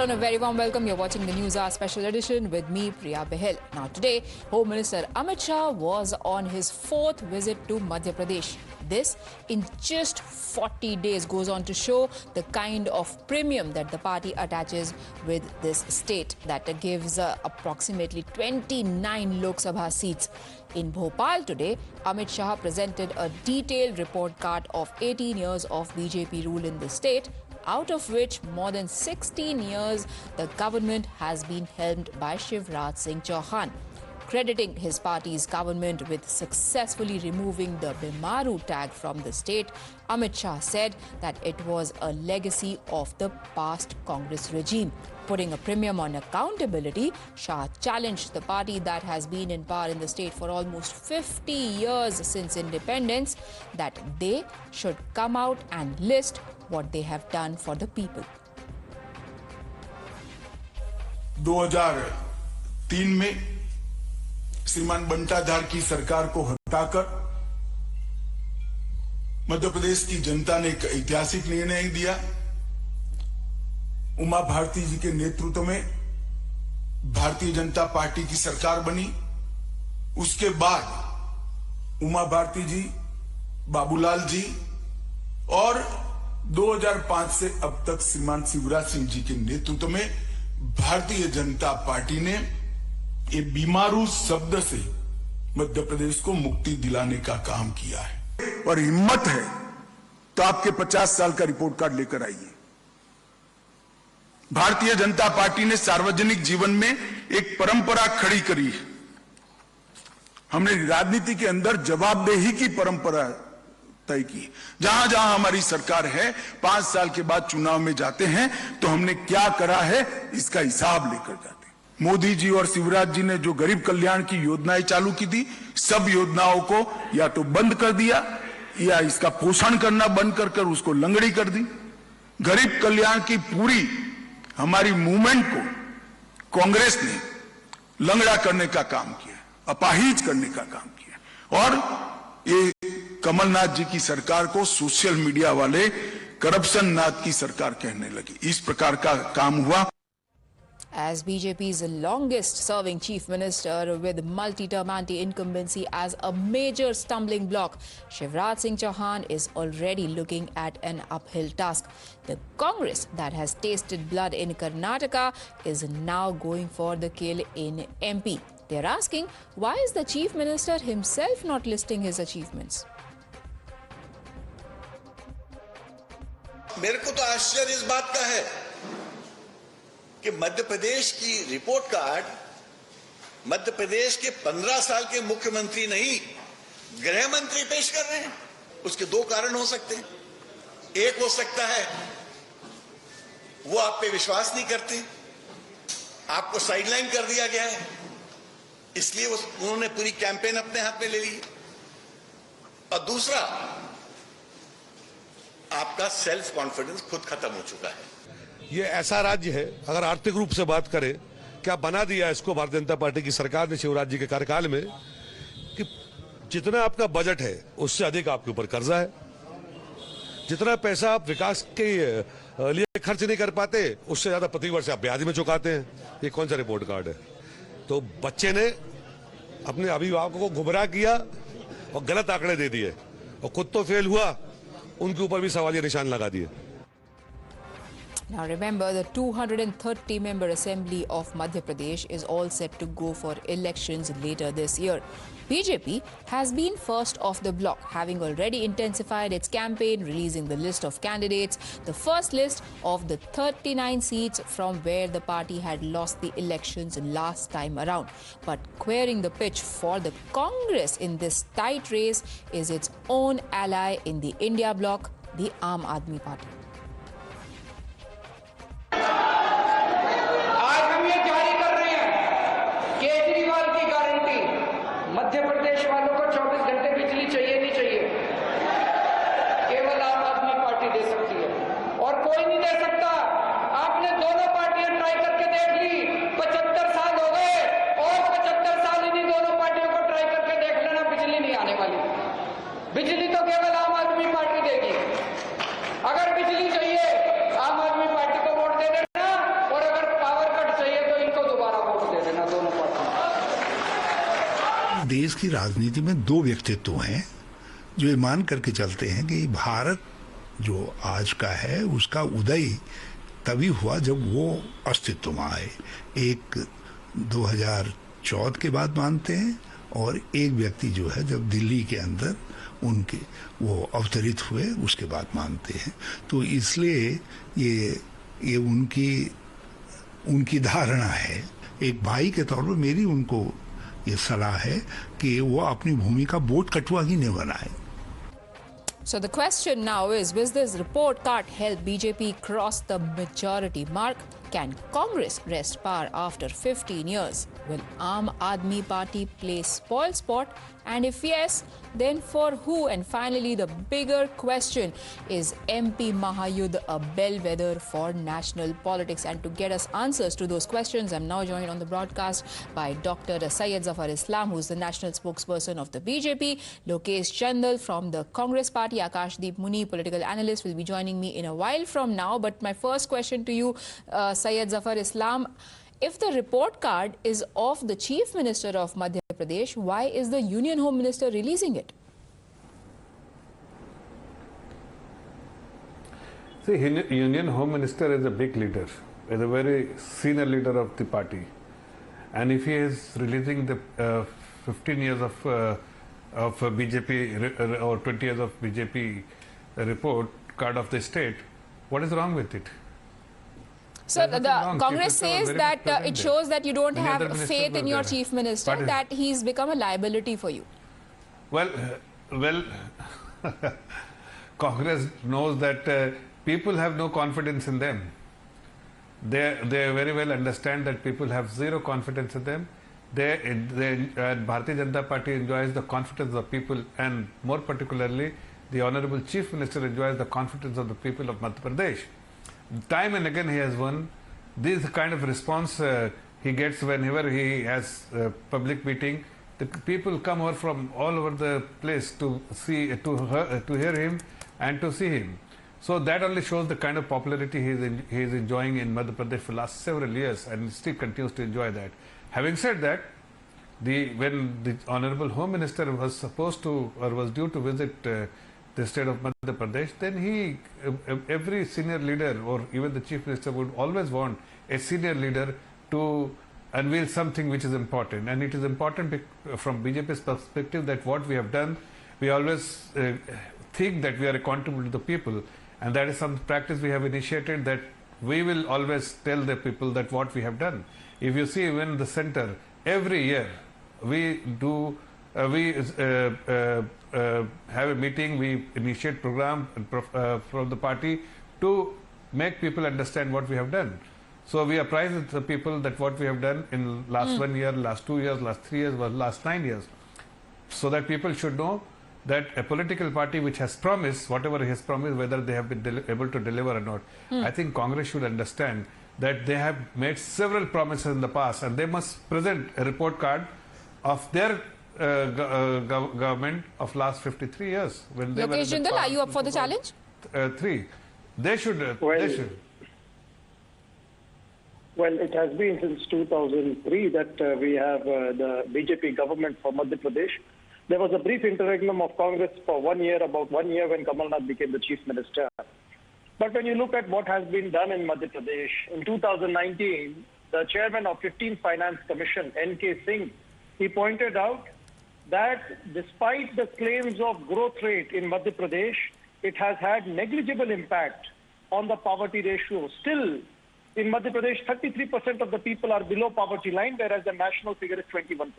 Namaskar and a very warm welcome. You're watching the NewsHour special edition with me, Priya Behl. Now today, Home Minister Amit Shah was on his 4th visit to Madhya Pradesh. This, in just 40 days, goes on to show the kind of premium that the party attaches with this state that gives approximately 29 Loksabha seats. In Bhopal today, Amit Shah presented a detailed report card of 18 years of BJP rule in the state, out of which more than 16 years the government has been helmed by Shivraj Singh Chauhan. Crediting his party's government with successfully removing the Bimaru tag from the state, Amit Shah said that it was a legacy of the past Congress regime. Putting a premium on accountability, Shah challenged the party that has been in power in the state for almost 50 years since independence that they should come out and list what they have done for the people. 2003 में श्रीमान बंटाधार की सरकार को हटाकर मध्य प्रदेश की जनता ने एक ऐतिहासिक निर्णय दिया। उमा भारती जी के नेतृत्व में भारतीय जनता पार्टी की सरकार बनी। उसके बाद उमा भारती जी, बाबूलाल जी और 2005 से अब तक श्रीमान शिवराज सिंह जी के नेतृत्व में भारतीय जनता पार्टी ने ये बीमारू शब्द से मध्य प्रदेश को मुक्ति दिलाने का काम किया है। और हिम्मत है तो आपके 50 साल का रिपोर्ट कार्ड लेकर आइए। भारतीय जनता पार्टी ने सार्वजनिक जीवन में एक परंपरा खड़ी करी है। हमने राजनीति के अंदर जवाबदेही की परंपरा तय की। जहां जहां हमारी सरकार है, 5 साल के बाद चुनाव में जाते हैं तो हमने क्या करा है इसका हिसाब लेकर जाते हैं। मोदी जी और शिवराज जी ने जो गरीब कल्याण की योजनाएं चालू की थी, सब योजनाओं को या तो बंद कर दिया या इसका पोषण करना बंद कर उसको लंगड़ी कर दी। गरीब कल्याण की पूरी हमारी मूवमेंट को कांग्रेस ने लंगड़ा करने का काम किया, अपाहिज करने का काम किया। और ये कमलनाथ जी की सरकार को सोशल मीडिया वाले करप्शन नाथ की सरकार कहने लगी। इस प्रकार का काम हुआ। As BJP's longest-serving chief minister with multi-term anti-incumbency as a major stumbling block, Shivraj Singh Chauhan is already looking at an uphill task. The Congress that has tasted blood in Karnataka is now going for the kill in MP. They're asking, why is the chief minister himself not listing his achievements? मेरे को तो आश्चर्य इस बात का है कि मध्य प्रदेश की रिपोर्ट कार्ड मध्य प्रदेश के 15 साल के मुख्यमंत्री नहीं, गृह मंत्री पेश कर रहे हैं। उसके 2 कारण हो सकते हैं। एक हो सकता है वो आप पे विश्वास नहीं करते, आपको साइडलाइन कर दिया गया है, इसलिए उन्होंने पूरी कैंपेन अपने हाथ में ले ली। और दूसरा, आपका सेल्फ कॉन्फिडेंस खुद खत्म हो चुका है। ये ऐसा राज्य है, अगर आर्थिक रूप से बात करें, क्या बना दिया इसको भारतीय जनता पार्टी की सरकार ने शिवराज जी के कार्यकाल में कि जितना आपका बजट है उससे अधिक आपके ऊपर कर्जा है। जितना पैसा आप विकास के लिए खर्च नहीं कर पाते उससे ज्यादा प्रतिवर्ष आप ब्याज में चुकाते हैं। ये कौन सा रिपोर्ट कार्ड है? तो बच्चे ने अपने अभिभावकों को गुमराह किया और गलत आंकड़े दे दिए और खुद तो फेल हुआ, उनके ऊपर भी सवालिया निशान लगा दिए। Now remember, the 230-member Assembly of Madhya Pradesh is all set to go for elections later this year. BJP has been first off the block, having already intensified its campaign, releasing the list of candidates, the first list of the 39 seats from where the party had lost the elections last time around. But clearing the pitch for the Congress in this tight race is its own ally in the India bloc, the I.N.D.I.A party. आज हम ये जारी कर रहे हैं केजरीवाल की guarantee, Madhya Pradesh वालों को 24 घंटे बिजली चाहिए नहीं चाहिए, केवल आम आदमी पार्टी दे सकती है और कोई नहीं दे सकता। आपने दोनों पार्टियां ट्राई करके देख ली, 75 साल हो गए और 75 साल इन्हीं दोनों पार्टियों को ट्राई करके देख लेना, बिजली नहीं आने वाली। बिजली तो केवल आम आदमी पार्टी देगी। अगर बिजली देश की राजनीति में दो व्यक्तित्व हैं जो ये मान करके चलते हैं कि भारत जो आज का है उसका उदय तभी हुआ जब वो अस्तित्व में आए। एक 2014 के बाद मानते हैं और एक व्यक्ति जो है जब दिल्ली के अंदर उनके वो अवतरित हुए उसके बाद मानते हैं। तो इसलिए ये उनकी धारणा है। एक भाई के तौर पर मेरी उनको ये सलाह है कि वो अपनी भूमि का बोट कटुआ ही नहीं बनाए। So the question now is, will this report card help BJP cross the majority mark? Can Congress wrest power after 15 years? Will Aam Aadmi Party play spoil sport? And if yes, then for who? And finally, the bigger question, is MP Mahayuddh a bellwether for national politics? And to get us answers to those questions, I'm now joined on the broadcast by Dr. Syed Zafar Islam, who's the national spokesperson of the BJP, Lokesh Jindal from the Congress party, Akashdeep Muni, political analyst, will be joining me in a while from now. But my first question to you, Syed Zafar Islam, if the report card is of the Chief Minister of Madhya Pradesh, why is the Union Home Minister releasing it? See, Union Home Minister is a big leader, is a very senior leader of the party. And if he is releasing the 15 years of BJP or 20 years of BJP report card of the state, what is wrong with it? So the Congress says that it shows that you don't have faith in your Chief Minister, that he's become a liability for you. Well, Congress knows that people have no confidence in them. They very well understand that people have zero confidence in them. Bharatiya Janata Party enjoys the confidence of people, and more particularly, the Honorable Chief Minister enjoys the confidence of the people of Madhya Pradesh. Time and again he has won. This is the kind of response he gets whenever he has a public meeting. The people come over from all over the place to hear him and to see him. So that only shows the kind of popularity he is enjoying in Madhya Pradesh for the last several years, and still continues to enjoy that. Having said that, when the Honorable Home Minister was supposed to or was due to visit the state of Madhya Pradesh, then every senior leader or even the Chief Minister would always want a senior leader to unveil something which is important. And it is important from BJP's perspective that what we have done, we always think that we are accountable to the people. And that is some practice we have initiated, that we will always tell the people that what we have done. If you see, even the center, every year we do have a meeting, we initiate program from the party to make people understand what we have done. So we apprise the people that what we have done in last 1 year, last 2 years, last 3 years, last 9 years, so that people should know that a political party which has promised, whatever he has promised, whether they have been able to deliver or not. I think Congress should understand that they have made several promises in the past, and they must present a report card of their government of last 53 years. When they Lokesh Jindal, are you up for the challenge? 3. They should. Well, it has been since 2003 that we have the BJP government for Madhya Pradesh. There was a brief interregnum of Congress for 1 year, about 1 year, when Kamal Nath became the Chief Minister. But when you look at what has been done in Madhya Pradesh, in 2019, the chairman of 15th Finance Commission, N.K. Singh, he pointed out that despite the claims of growth rate in Madhya Pradesh, it has had negligible impact on the poverty ratio. Still, in Madhya Pradesh, 33% of the people are below poverty line, whereas the national figure is 21%.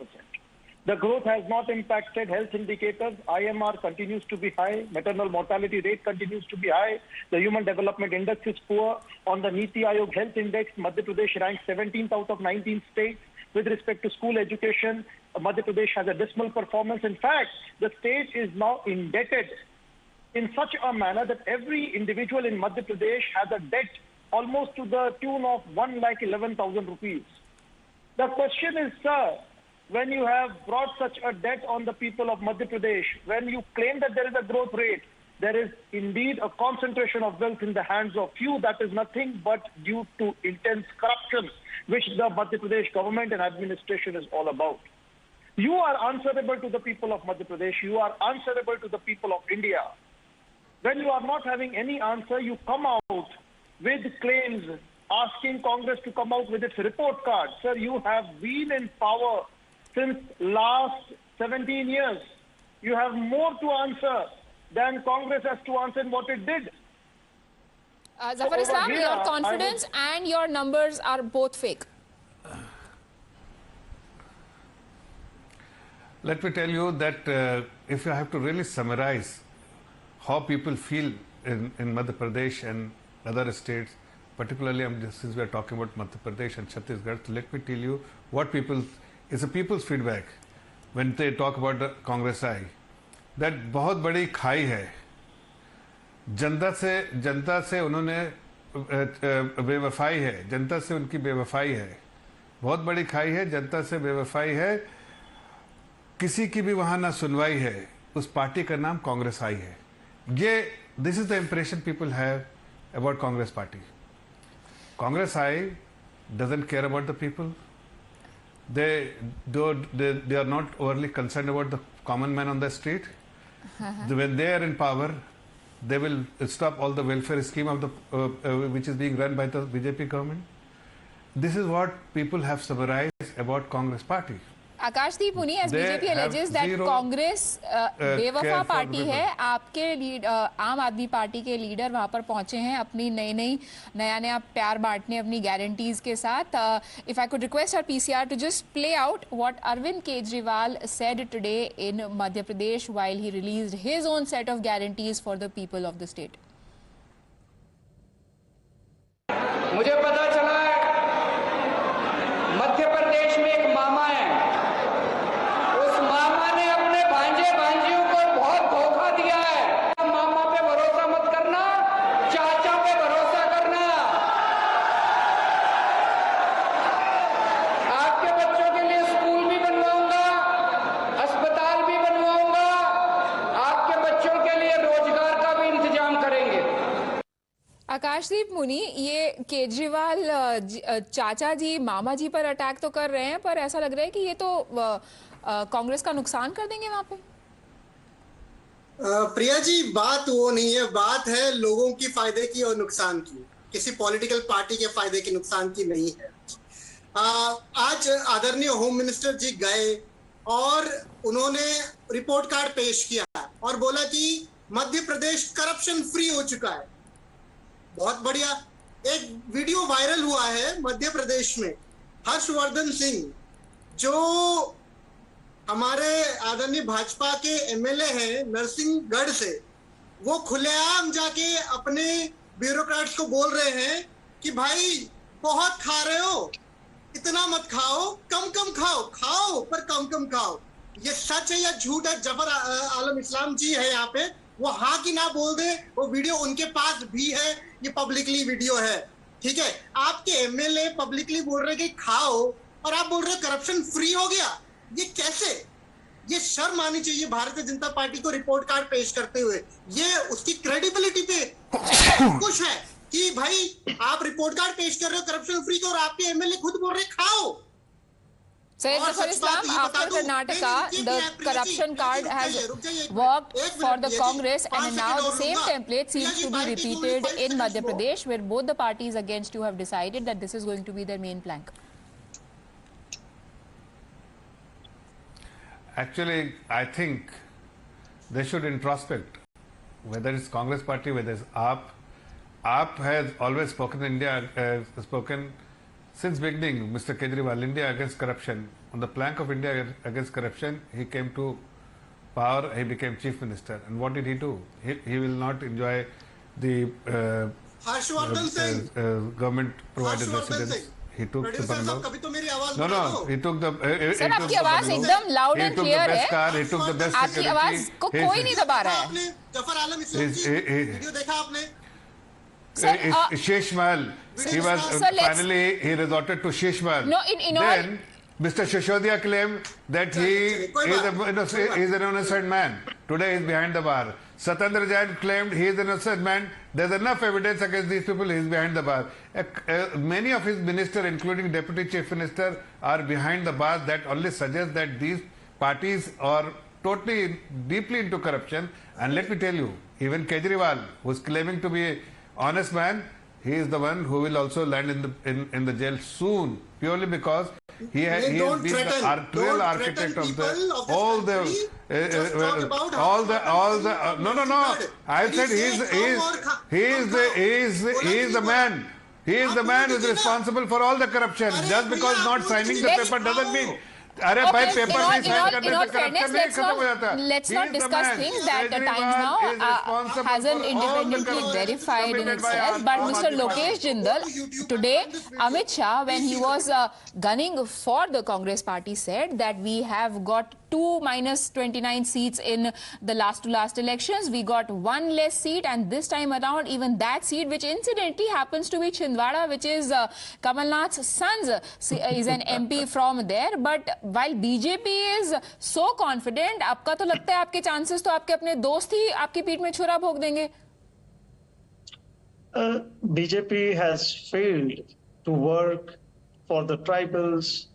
The growth has not impacted health indicators. IMR continues to be high. Maternal mortality rate continues to be high. The Human Development Index is poor. On the NITI Aayog Health Index, Madhya Pradesh ranks 17th out of 19 states. With respect to school education, Madhya Pradesh has a dismal performance. In fact, the state is now indebted in such a manner that every individual in Madhya Pradesh has a debt almost to the tune of 1,11,000 rupees. The question is, sir, when you have brought such a debt on the people of Madhya Pradesh, when you claim that there is a growth rate, there is indeed a concentration of wealth in the hands of few. That is nothing but due to intense corruption, which the Madhya Pradesh government and administration is all about. You are answerable to the people of Madhya Pradesh. You are answerable to the people of India. When you are not having any answer, you come out with claims asking Congress to come out with its report card. Sir, you have been in power since last 17 years. You have more to answer than Congress has to answer in what it did. Zafar Islam, here, your confidence and your numbers are both fake. Let me tell you that if you have to really summarize how people feel in Madhya Pradesh and other states, particularly since we are talking about Madhya Pradesh and Chhattisgarh, so let me tell you what it's a people's feedback when they talk about the Congress eye, that बहुत बड़ी खाई है, जनता से उन्होंने बेवफाई है, जनता से उनकी बेवफाई है, बहुत बड़ी खाई है, जनता से बेवफाई है, किसी की भी वहां ना सुनवाई है, उस पार्टी का नाम कांग्रेस आई है. This is the impression people have about Congress party. Congress I doesn't care about the people. They are not overly concerned about the common man on the street. When they are in power, they will stop all the welfare scheme of the which is being run by the BJP government. This is what people have summarized about Congress party. Akashdeep Muni, as BJP alleges that Congress बेवफा party है, आपके आम आदमी party के leader वहां पर पहुंचे हैं अपनी नया प्यार बांटने अपनी गारंटीज के साथ. If I could request our PCR to just play out what Arvind Kejriwal said today in Madhya Pradesh while he released his own set of guarantees for the people of the state. मुझे पता चला है मध्य प्रदेश में एक मामा है, उस मामा ने अपने भांजियों को बहुत धोखा दिया है. मामा पे भरोसा मत करना, चाचा पे भरोसा करना. आपके बच्चों के लिए स्कूल भी बनवाऊंगा, अस्पताल भी बनवाऊंगा, आपके बच्चों के लिए रोजगार का भी इंतजाम करेंगे. आकाशदीप मुनि, ये केजरीवाल चाचा जी मामा जी पर अटैक तो कर रहे हैं, पर ऐसा लग रहा है कि ये तो कांग्रेस का नुकसान कर देंगे वहां पे. प्रिया जी, बात वो नहीं है, बात है लोगों की फायदे की और नुकसान की, किसी पॉलिटिकल पार्टी के फायदे की नुकसान की नहीं है. आज आदरणीय होम मिनिस्टर जी गए और उन्होंने रिपोर्ट कार्ड पेश किया और बोला कि मध्य प्रदेश करप्शन फ्री हो चुका है. बहुत बढ़िया. एक वीडियो वायरल हुआ है मध्य प्रदेश में, हर्षवर्धन सिंह जो हमारे आदरणीय भाजपा के एमएलए हैं नरसिंहगढ़ से, वो खुलेआम जाके अपने ब्यूरोक्रेट्स को बोल रहे हैं कि भाई बहुत खा रहे हो, इतना मत खाओ, कम खाओ पर कम खाओ. ये सच है या झूठ है? जफर आलम इस्लाम जी है यहाँ पे, वो हाँ कि ना बोल दे. वो वीडियो उनके पास भी है, ये पब्लिकली वीडियो है. ठीक है, आपके एमएलए पब्लिकली बोल रहे कि खाओ और आप बोल रहे करप्शन फ्री हो गया. ये कैसे? ये शर्म आनी चाहिए भारतीय जनता पार्टी को रिपोर्ट कार्ड पेश करते हुए. ये उसकी क्रेडिबिलिटी पे खुश है कि भाई आप रिपोर्ट कार्ड पेश कर रहे हो करप्शन फ्री को और आपके एमएलए खुद बोल रहे खाओ. Zafar Islam, after Karnataka, the corruption card has worked for the Congress, and now the same template seems to be repeated in Madhya Pradesh, where both the parties against you have decided that this is going to be their main plank. Actually, I think they should introspect, whether it's Congress party, whether it's AAP. AAP has always spoken India, spoken since beginning, Mr. Kejriwal, India against corruption. On the plank of India against corruption, he came to power, he became chief minister. And what did he do? He will not enjoy the government provided residence. He took the bungalow. No, he took the. Sir, आपकी आवाज एकदम loud and clear है. He took the best car. He took the best security. आपकी आवाज को कोई नहीं दबा रहा है. जफर आलम इस्लाम जी वीडियो देखा आपने? Shesh Mahal. He was finally he resorted to Shesh Mahal. No, then Mr. Shishodia claimed that he is an innocent man. Today he is behind the bar. Satendra Jain claimed he is an innocent man. There is enough evidence against these people. He is behind the bar. Many of his ministers, including Deputy Chief Minister, are behind the bar. That only suggests that these parties are totally deeply into corruption. And let me tell you, even Kejriwal, who's claiming to be an honest man, he is the one who will also land in the jail soon, purely because he has been the real architect of no. I said he is the man. He is the man who is responsible for all the corruption. Just because not signing the paper doesn't mean. अरे भाई paper नहीं sign करने से corruption नहीं खत्म हो जाता. Let's not discuss things that the Times now hasn't independently verified in itself. But Mr. Lokesh Jindal, today, Amit Shah, when he was gunning for the Congress party, said that we have got 2 minus 29 seats in the last to last elections. We got 1 less seat, and this time around, even that seat, which incidentally happens to be Chhindwara, which is Kamalnath's son's, is an MP from there. But while BJP is so confident, आपका तो लगता है आपके chances तो आपके अपने दोस्त ही आपकी पीठ में छुरा भोग देंगे. BJP has failed to work for the tribals,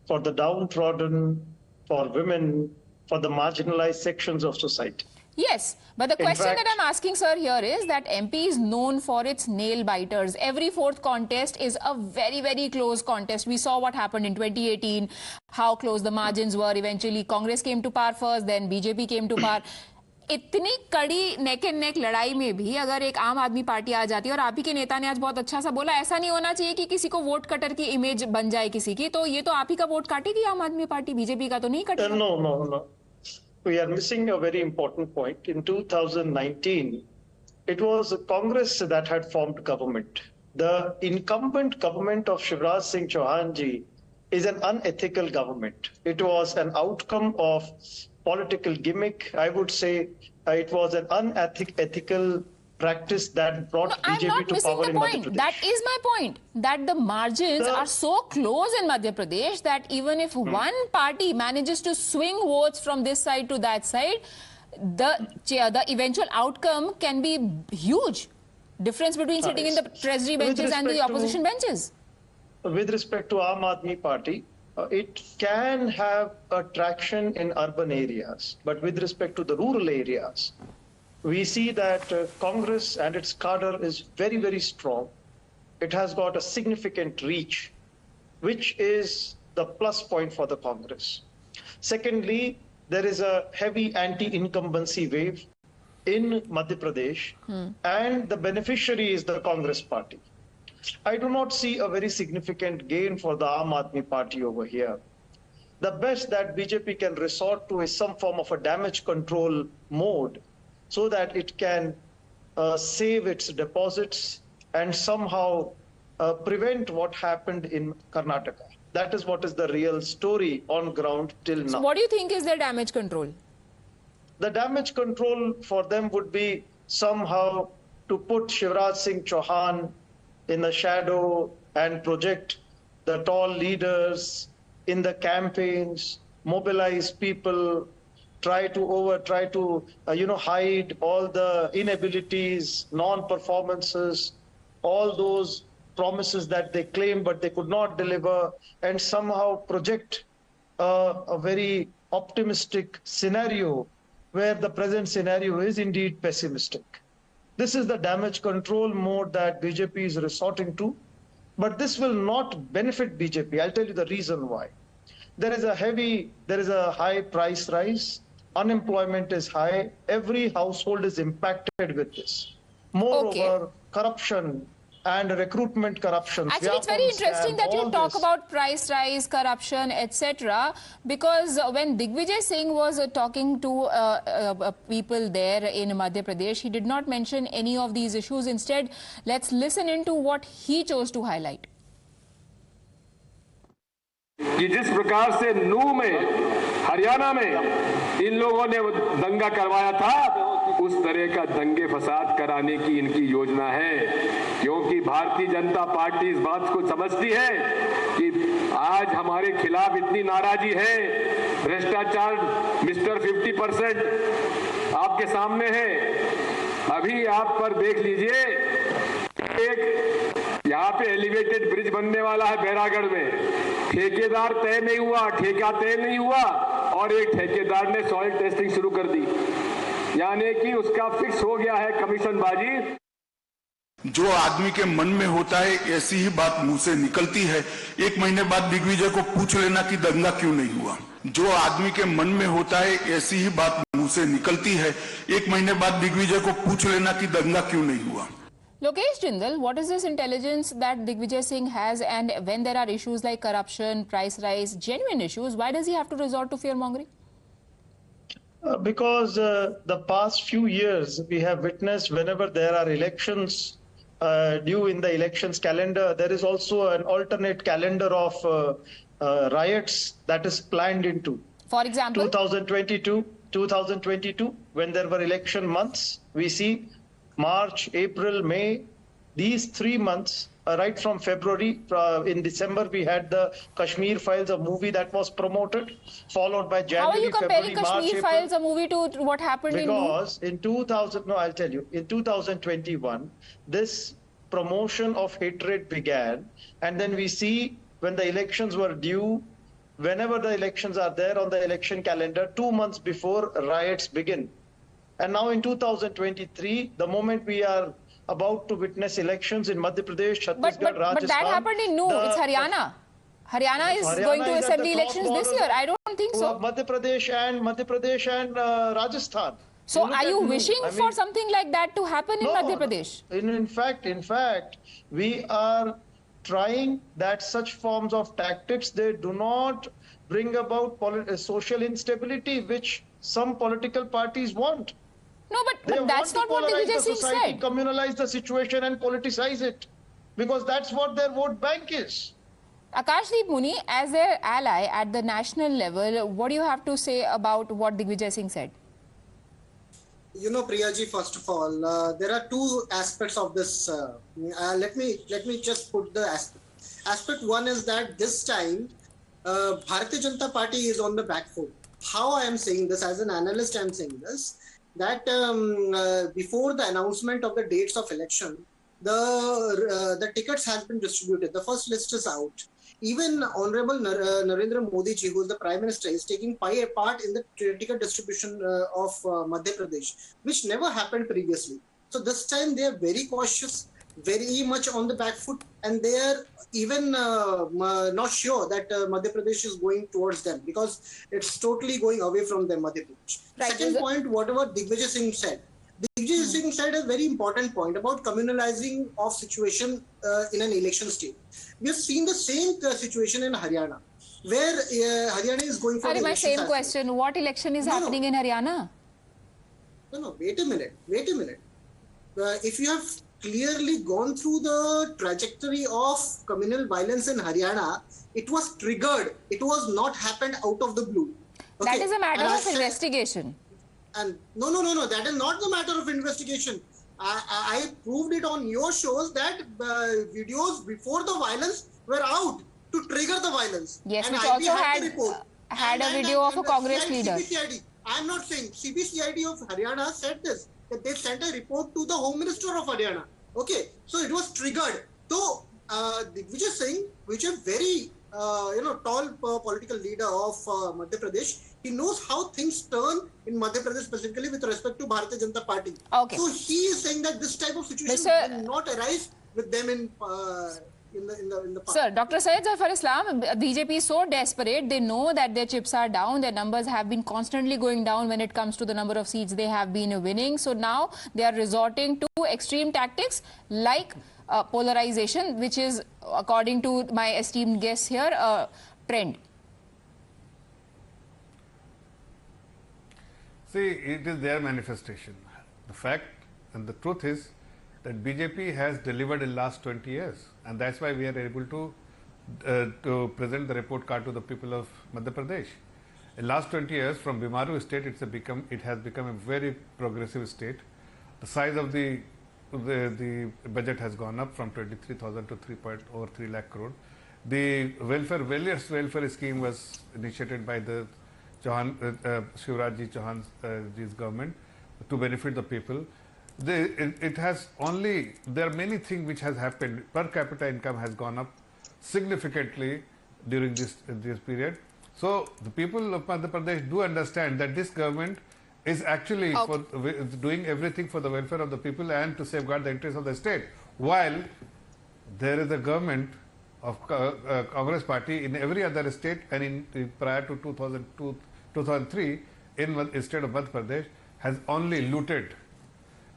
for the downtrodden, for women, for the marginalized sections of society. Yes, but the question that I'm asking, sir, here is that MP is known for its nail biters. Every fourth contest is a very, very close contest. We saw what happened in 2018, how close the margins were. Eventually, Congress came to power first, then BJP came to power. इतनी कड़ी neck and neck लड़ाई में भी अगर एक आम आदमी party आ जाती है, और आप ही के नेता ने आज बहुत अच्छा सा बोला, ऐसा नहीं होना चाहिए कि किसी को वोट कटर की इमेज बन जाए किसी की, तो ये तो आप ही का वोट काटेगी आम आदमी पार्टी, बीजेपी का तो नहीं काटेगी. No. We are missing a very important point. In 2019, it was Congress that had formed government. The incumbent government of Shivraj Singh Chauhan ji is an unethical government. It was an outcome of political gimmick. I would say it was an unethical practice that brought BJP to power in Madhya Pradesh. That is my point, that the margins are so close in Madhya Pradesh that even if one party manages to swing votes from this side to that side, the eventual outcome can be huge. Difference between sitting in the treasury benches and the opposition benches. With respect to Aam Aadmi Party, it can have a traction in urban areas, but with respect to the rural areas, we see that Congress and its cadre is very, very strong. It has got a significant reach, which is the plus point for the Congress. Secondly, there is a heavy anti-incumbency wave in Madhya Pradesh, and the beneficiary is the Congress party. I do not see a very significant gain for the Aam Aadmi Party over here. The best that BJP can resort to is some form of a damage control mode, so that it can save its deposits and somehow prevent what happened in Karnataka. That is what is the real story on ground till now. So what do you think is their damage control? The damage control for them would be somehow to put Shivraj Singh Chauhan in the shadow and project the tall leaders in the campaigns, mobilize people, try to hide all the inabilities, non-performances, all those promises that they claim but they could not deliver, and somehow project a very optimistic scenario where the present scenario is indeed pessimistic. This is the damage control mode that BJP is resorting to, but this will not benefit BJP. I'll tell you the reason why. There is a high price rise. Unemployment is high. Every household is impacted with this. Moreover, corruption and recruitment corruption. Actually, it's very interesting that you talk about price rise, corruption, etc. Because when Digvijay Singh was talking to people there in Madhya Pradesh, he did not mention any of these issues. Instead, let's listen into what he chose to highlight. कि जिस प्रकार से नूह में, हरियाणा में इन लोगों ने दंगा करवाया था, उस तरह का दंगे फसाद कराने की इनकी योजना है, क्योंकि भारतीय जनता पार्टी इस बात को समझती है कि आज हमारे खिलाफ इतनी नाराजगी है, भ्रष्टाचार मिस्टर 50% आपके सामने है। अभी आप पर देख लीजिए, एक यहाँ पे एलिवेटेड ब्रिज बनने वाला है बैरागढ़ में, ठेकेदार तय नहीं हुआ, ठेका तय नहीं हुआ, और एक ठेकेदार ने सॉइल टेस्टिंग शुरू कर दी, यानी कि उसका फिक्स हो गया है कमीशनबाजी। जो आदमी के मन में होता है ऐसी ही बात मुंह से निकलती है। एक महीने बाद दिग्विजय को पूछ लेना कि दंगा क्यों नहीं हुआ। जो आदमी के मन में होता है ऐसी ही बात मुंह से निकलती है। एक महीने बाद दिग्विजय को पूछ लेना कि दंगा क्यों नहीं हुआ। Lokesh Jindal, what is this intelligence that Digvijay Singh has, and when there are issues like corruption, price rise, genuine issues, why does he have to resort to fear-mongering? Because the past few years we have witnessed whenever there are elections due in the elections calendar, there is also an alternate calendar of riots that is planned into. For example? 2022, when there were election months, we see March, April, May, these 3 months, right from February, in December, we had the Kashmir Files, a movie that was promoted, followed by January, How are you comparing February, Kashmir March, Files, a movie, to what happened because in 2000, no, I'll tell you, in 2021, this promotion of hatred began, and then we see when the elections were due, whenever the elections are there on the election calendar, 2 months before riots begin. And now in 2023, the moment we are about to witness elections in Madhya Pradesh, Chhattisgarh, Rajasthan. But that happened in it's Haryana. Haryana is going to assembly elections this year. I don't think so. Madhya Pradesh and Rajasthan. So are you wishing for something like that to happen in Madhya Pradesh? In fact, we are trying that such forms of tactics, they do not bring about social instability, which some political parties want. No, but that's not what Digvijay Singh said. Communalize the situation and politicize it, because that's what their vote bank is. Akashdeep Muni, as their ally at the national level, what do you have to say about what Digvijay Singh said? You know, Priyaji, first of all, there are two aspects of this. Let me just put the aspect. Aspect one is that this time, Bharatiya Janata Party is on the back foot. How I am saying this, as an analyst, I am saying this, that before the announcement of the dates of election, the tickets has been distributed. The first list is out. Even Honorable Narendra Modi ji, who is the Prime Minister, is taking part in the ticket distribution of Madhya Pradesh, which never happened previously. So this time they are very cautious, very much on the back foot, and they are even not sure that Madhya Pradesh is going towards them, because it's totally going away from them, Madhya Pradesh. Right. Second point, whatever Digvijay Singh said. Digvijay Singh said a very important point about communalizing of situation in an election state. We have seen the same situation in Haryana, where Haryana is going for my same question. What election is happening in Haryana? No, wait a minute. If you have clearly gone through the trajectory of communal violence in Haryana, it was triggered. It was not happened out of the blue. Okay. That is a matter of investigation. And no, that is not the matter of investigation. I proved it on your shows that videos before the violence were out to trigger the violence. Yes, and which IB also had a video of a Congress leader. CBCID. I am not saying CBCID of Haryana said this, that they sent a report to the Home Minister of Haryana. Okay, so it was triggered. So Digvijay Singh, which is very tall political leader of Madhya Pradesh, he knows how things turn in Madhya Pradesh, specifically with respect to Bharatiya Janata Party. Okay. So he is saying that this type of situation will not arise with them in the past. Sir, Dr. Syed Zafar Islam, BJP is so desperate. They know that their chips are down. Their numbers have been constantly going down when it comes to the number of seats they have been winning. So now they are resorting to extreme tactics like polarization, which is, according to my esteemed guest here, a trend. See, it is their manifestation. The fact and the truth is that BJP has delivered in last 20 years, and that's why we are able to present the report card to the people of Madhya Pradesh. In last 20 years, from Bimaru state, it has become a very progressive state. The size of the budget has gone up from 23,000 to over 3 lakh crore. The various welfare scheme was initiated by the Shivraj Singh Chauhan's government to benefit the people. There are many things which has happened. Per capita income has gone up significantly during this period. So the people of Madhya Pradesh do understand that this government is actually doing everything for the welfare of the people and to safeguard the interests of the state, while there is a government of Congress party in every other state and in prior to 2003 in the state of Madhya Pradesh has only looted.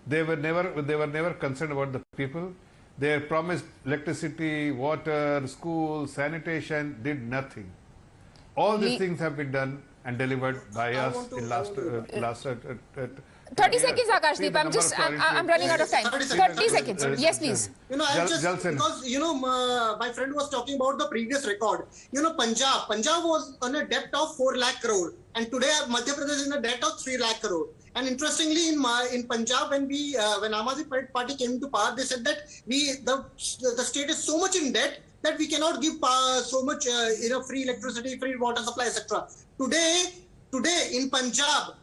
They were never concerned about the people. They promised electricity, water, schools, sanitation, did nothing. All these things have been done and delivered by us in last 30 seconds, Akashdeep. I'm running out of time. 30 seconds. Yes, please. I'll just, because, my friend was talking about the previous record. Punjab was on a debt of 4 lakh crore. And today, Madhya Pradesh is in a debt of 3 lakh crore. And interestingly, in Punjab, when Aam Aadmi Party came to power, they said that the state is so much in debt that we cannot give so much free electricity, free water supply, etc. Today in Punjab,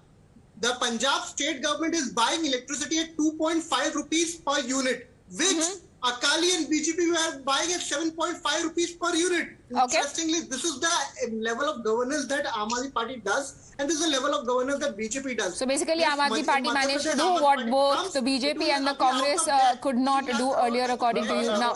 the Punjab state government is buying electricity at 2.5 rupees per unit, which Akali and BJP were buying at 7.5 rupees per unit. Interestingly, this is the level of governance that Aam Aadmi Party does, and this is the level of governance that BJP does. So basically, Aam Aadmi Party managed to do what both the BJP and the Congress could not do earlier, according to you. Now,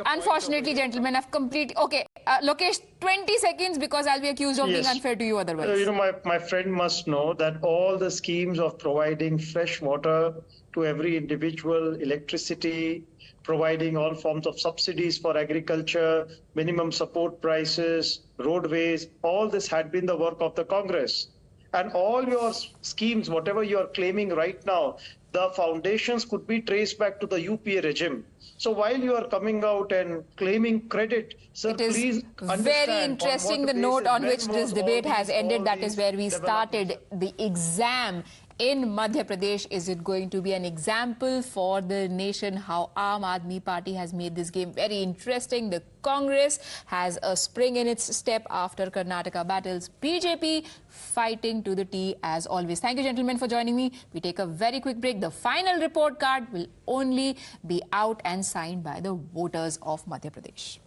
unfortunately, gentlemen, I've completely... Okay, Lokesh, 20 seconds, because I'll be accused of being unfair to you otherwise. My friend must know that all the schemes of providing fresh water to every individual, electricity, providing all forms of subsidies for agriculture, minimum support prices, roadways, all this had been the work of the Congress. And all your schemes, whatever you are claiming right now, the foundations could be traced back to the UPA regime. So while you are coming out and claiming credit, sir, please understand. Very interesting, the note on which this debate has ended. That is where we started the exam in Madhya Pradesh. Is it going to be an example for the nation how Aam Aadmi Party has made this game very interesting? The Congress has a spring in its step after Karnataka battles. BJP fighting to the T as always. Thank you, gentlemen, for joining me. We take a very quick break. The final report card will only be out and signed by the voters of Madhya Pradesh.